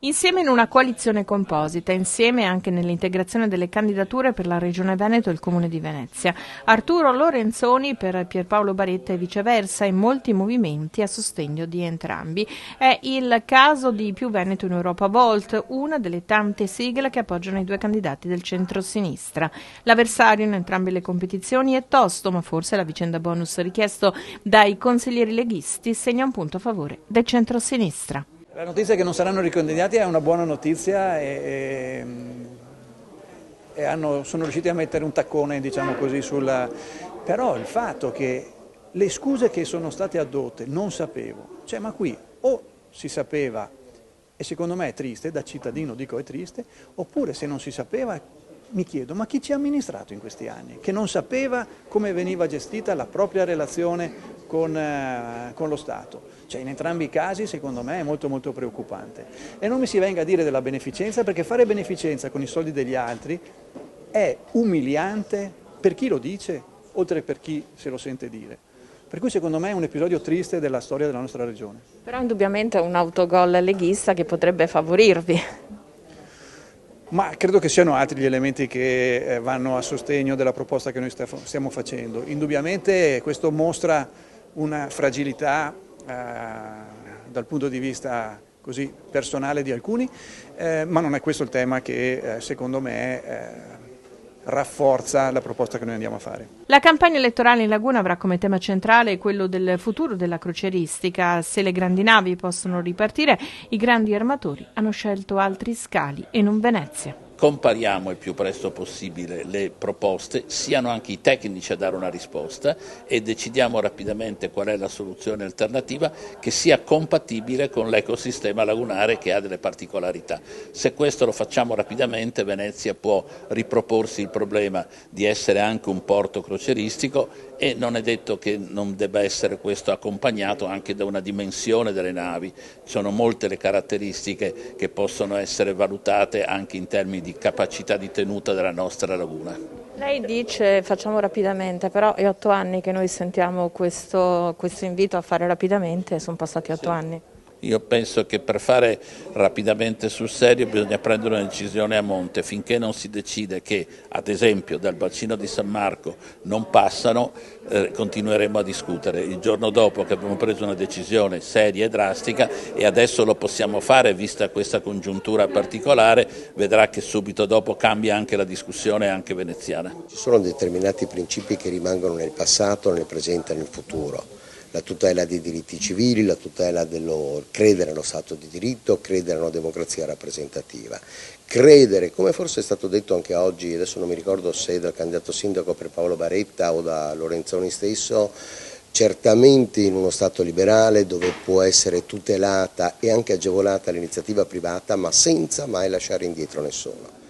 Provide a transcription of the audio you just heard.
Insieme in una coalizione composita, insieme anche nell'integrazione delle candidature per la Regione Veneto e il Comune di Venezia. Arturo Lorenzoni per Pierpaolo Baretta e viceversa, e molti movimenti a sostegno di entrambi. È il caso di Più Veneto in Europa Volt, una delle tante sigle che appoggiano i due candidati del centro-sinistra. L'avversario in entrambe le competizioni è tosto, ma forse la vicenda bonus richiesto dai consiglieri leghisti segna un punto a favore del centro-sinistra. La notizia che non saranno ricandidati è una buona notizia e sono riusciti a mettere un taccone, diciamo così, però il fatto che le scuse che sono state addotte non sapevo, ma qui o si sapeva, e secondo me è triste, da cittadino dico è triste, oppure se non si sapeva mi chiedo ma chi ci ha amministrato in questi anni, che non sapeva come veniva gestita la propria relazione con lo Stato. In entrambi i casi secondo me è molto molto preoccupante. E non mi si venga a dire della beneficenza, perché fare beneficenza con i soldi degli altri è umiliante per chi lo dice, oltre per chi se lo sente dire. Per cui secondo me è un episodio triste della storia della nostra regione. Però indubbiamente è un autogol leghista che potrebbe favorirvi. Ma credo che siano altri gli elementi che vanno a sostegno della proposta che noi stiamo facendo. Indubbiamente questo mostra una fragilità dal punto di vista così personale di alcuni, ma non è questo il tema che secondo me rafforza la proposta che noi andiamo a fare. La campagna elettorale in Laguna avrà come tema centrale quello del futuro della crocieristica. Se le grandi navi possono ripartire, i grandi armatori hanno scelto altri scali e non Venezia. Compariamo il più presto possibile le proposte, siano anche i tecnici a dare una risposta e decidiamo rapidamente qual è la soluzione alternativa che sia compatibile con l'ecosistema lagunare che ha delle particolarità. Se questo lo facciamo rapidamente, Venezia può riproporsi il problema di essere anche un porto crocieristico e non è detto che non debba essere questo accompagnato anche da una dimensione delle navi. Ci sono molte le caratteristiche che possono essere valutate anche in termini di capacità di tenuta della nostra laguna. Lei dice facciamo rapidamente, però è 8 anni che noi sentiamo questo invito a fare rapidamente, sono passati 8 anni. Io penso che per fare rapidamente sul serio bisogna prendere una decisione a monte. Finché non si decide che, ad esempio, dal bacino di San Marco non passano, continueremo a discutere. Il giorno dopo che abbiamo preso una decisione seria e drastica, e adesso lo possiamo fare, vista questa congiuntura particolare, vedrà che subito dopo cambia anche la discussione anche veneziana. Ci sono determinati principi che rimangono nel passato, nel presente e nel futuro. La tutela dei diritti civili, la tutela dello credere allo Stato di diritto, credere a una democrazia rappresentativa, credere, come forse è stato detto anche oggi, adesso non mi ricordo se dal candidato sindaco per Paolo Baretta o da Lorenzoni stesso, certamente in uno Stato liberale dove può essere tutelata e anche agevolata l'iniziativa privata, ma senza mai lasciare indietro nessuno.